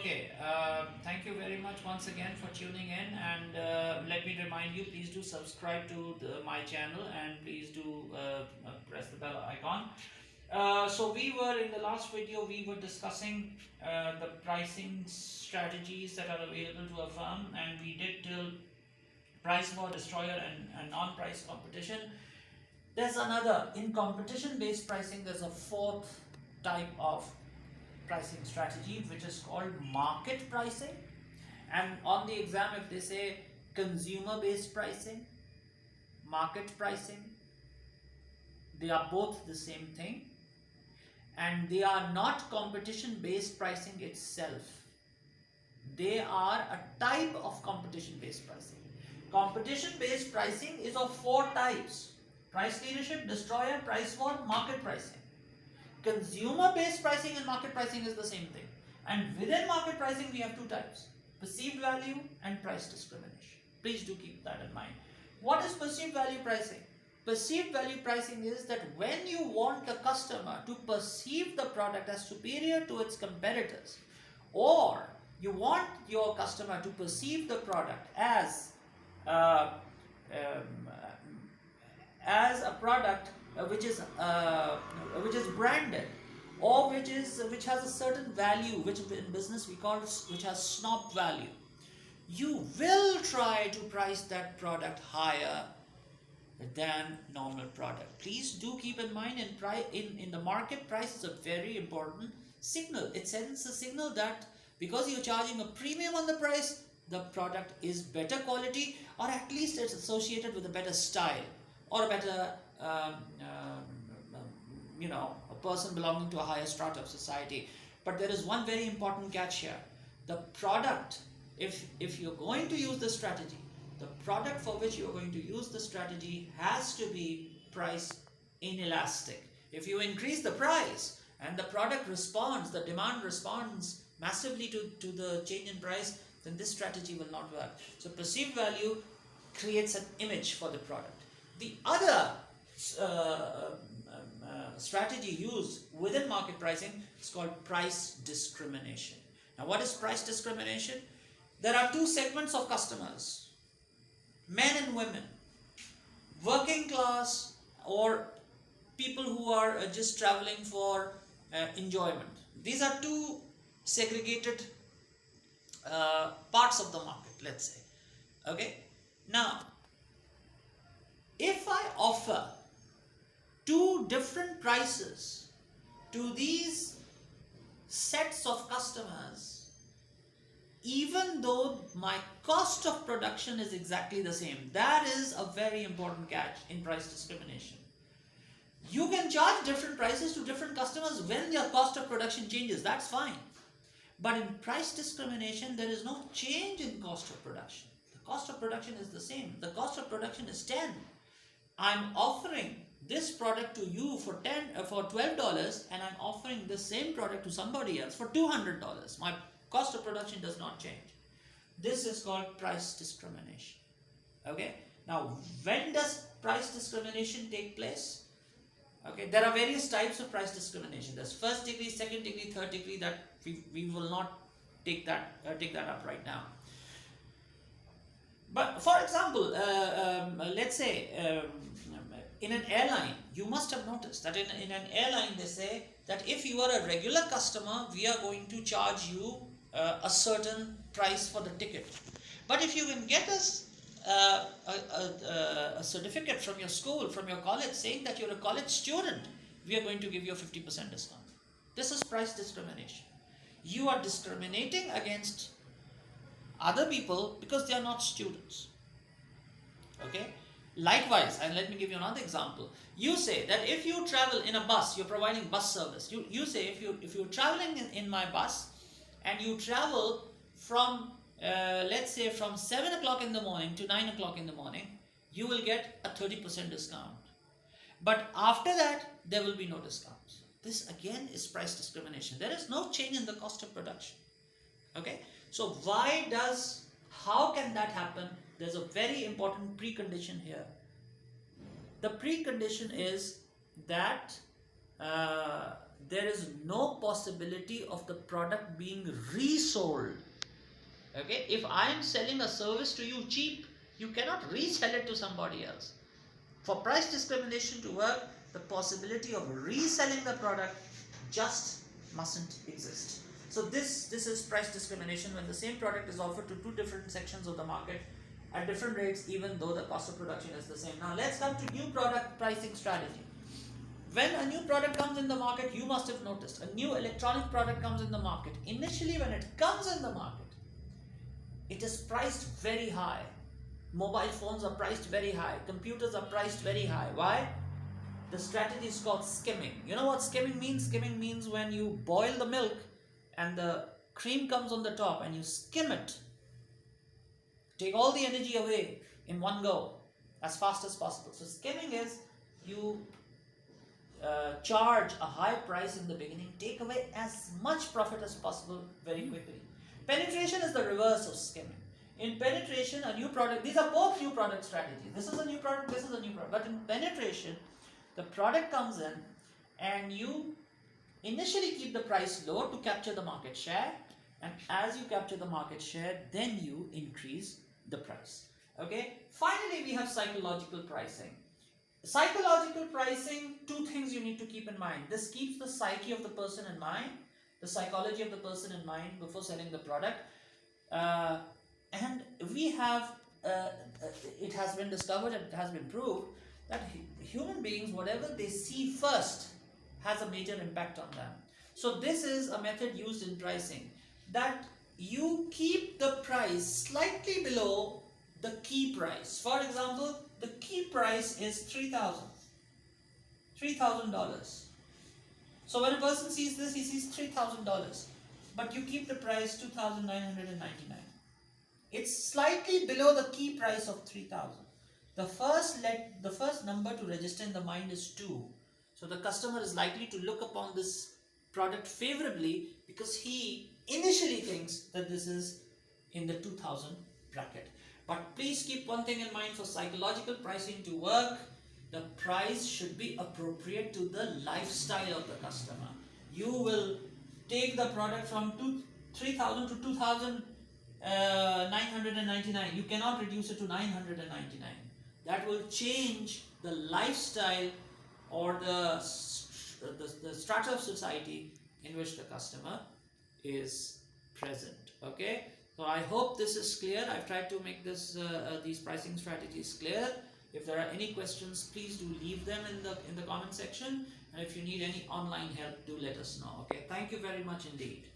Okay, thank you very much once again for tuning in, and let me remind you, please do subscribe to my channel, and please do press the bell icon. So we were in the last video, we were discussing the pricing strategies that are available to a firm, and we did till price war, destroyer, and non-price competition. There's another, in competition based pricing, there's a fourth type of pricing strategy which is called market pricing. And on the exam, if they say consumer based pricing, market pricing, they are both the same thing, and they are not competition based pricing itself. They are a type of competition based pricing. Competition based pricing is of four types: price leadership, destroyer, price war, market pricing. Consumer based pricing and market pricing is the same thing. And within market pricing, we have two types: perceived value and price discrimination. Please do keep that in mind. What is perceived value pricing? Perceived value pricing is that when you want the customer to perceive the product as superior to its competitors, or you want your customer to perceive the product as uh, um, a product which is branded, or which has a certain value, which in business we call which has snob value, you will try to price that product higher than normal product. Please do keep in mind, in the market, price is a very important signal. It sends a signal that because you're charging a premium on the price, the product is better quality, or at least it's associated with a better style, or a better a person belonging to a higher strata of society. But there is one very important catch here: the product, if you're going to use this strategy, the product for which you're going to use the strategy has to be price inelastic. If you increase the price and the product responds, the demand responds massively to the change in price, then this strategy will not work. So perceived value creates an image for the product. The other strategy used within market pricing is called price discrimination. Now, what is price discrimination? There are two segments of customers: men and women, working class, or people who are just traveling for enjoyment. These are two segregated parts of the market, let's say. Okay. Now, if I offer two different prices to these sets of customers, even though my cost of production is exactly the same, that is a very important catch in price discrimination. You can charge different prices to different customers when your cost of production changes, that's fine. But in price discrimination, there is no change in cost of production. The cost of production is the same. The cost of production is 10. I'm offering this product to you for $12, and I'm offering the same product to somebody else for $200. My cost of production does not change. This is called price discrimination. Okay. Now, when does price discrimination take place? Okay, there are various types of price discrimination. There's first degree, second degree, third degree. That we will not take that up right now. But for example, let's say in an airline, you must have noticed that in an airline they say that if you are a regular customer, we are going to charge you a certain price for the ticket. But if you can get us a certificate from your school, from your college, saying that you're a college student, we are going to give you a 50% discount. This is price discrimination. You are discriminating against other people because they are not students. Okay. Likewise, and let me give you another example. You say that if you travel in a bus, you're providing bus service. You say if you're traveling in my bus, and you travel from let's say from 7 o'clock in the morning to 9 o'clock in the morning, you will get a 30% discount. But after that, there will be no discounts. This again is price discrimination. There is no change in the cost of production. Okay. So how can that happen? There's a very important precondition here. The precondition is that there is no possibility of the product being resold. Okay, if I am selling a service to you cheap, you cannot resell it to somebody else. For price discrimination to work, the possibility of reselling the product just mustn't exist. So this is price discrimination, when the same product is offered to two different sections of the market at different rates, even though the cost of production is the same. Now let's come to new product pricing strategy. When a new product comes in the market, you must have noticed, a new electronic product comes in the market. Initially, when it comes in the market, it is priced very high. Mobile phones are priced very high. Computers are priced very high. Why? The strategy is called skimming. You know what skimming means? Skimming means when you boil the milk and the cream comes on the top and you skim it. Take all the energy away in one go as fast as possible. So skimming is you charge a high price in the beginning, take away as much profit as possible very quickly. Penetration is the reverse of skimming. In penetration, a new product, these are both new product strategies. This is a new product, this is a new product. But in penetration, the product comes in and you initially keep the price low to capture the market share. And as you capture the market share, then you increase the price. Okay. Finally, we have psychological pricing. Psychological pricing, two things you need to keep in mind. This keeps the psyche of the person in mind, the psychology of the person in mind before selling the product. And we have, it has been discovered and it has been proved that human beings, whatever they see first, has a major impact on them. So this is a method used in pricing, that you keep the price slightly below the key price. For example, the key price is $3,000. So when a person sees this, he sees $3,000, but you keep the price $2,999. It's slightly below the key price of 3,000. The first number to register in the mind is 2. So the customer is likely to look upon this product favorably because he initially thinks that this is in the 2,000 bracket. But please keep one thing in mind: for psychological pricing to work, the price should be appropriate to the lifestyle of the customer. You will take the product from 3,000 to 2,999. You cannot reduce it to 999. That will change the lifestyle or the strata of society in which the customer is present. Okay, so I hope this is clear. I've tried to make this these pricing strategies clear. If there are any questions, please do leave them in the comment section, and if you need any online help, do let us know. Okay, thank you very much indeed.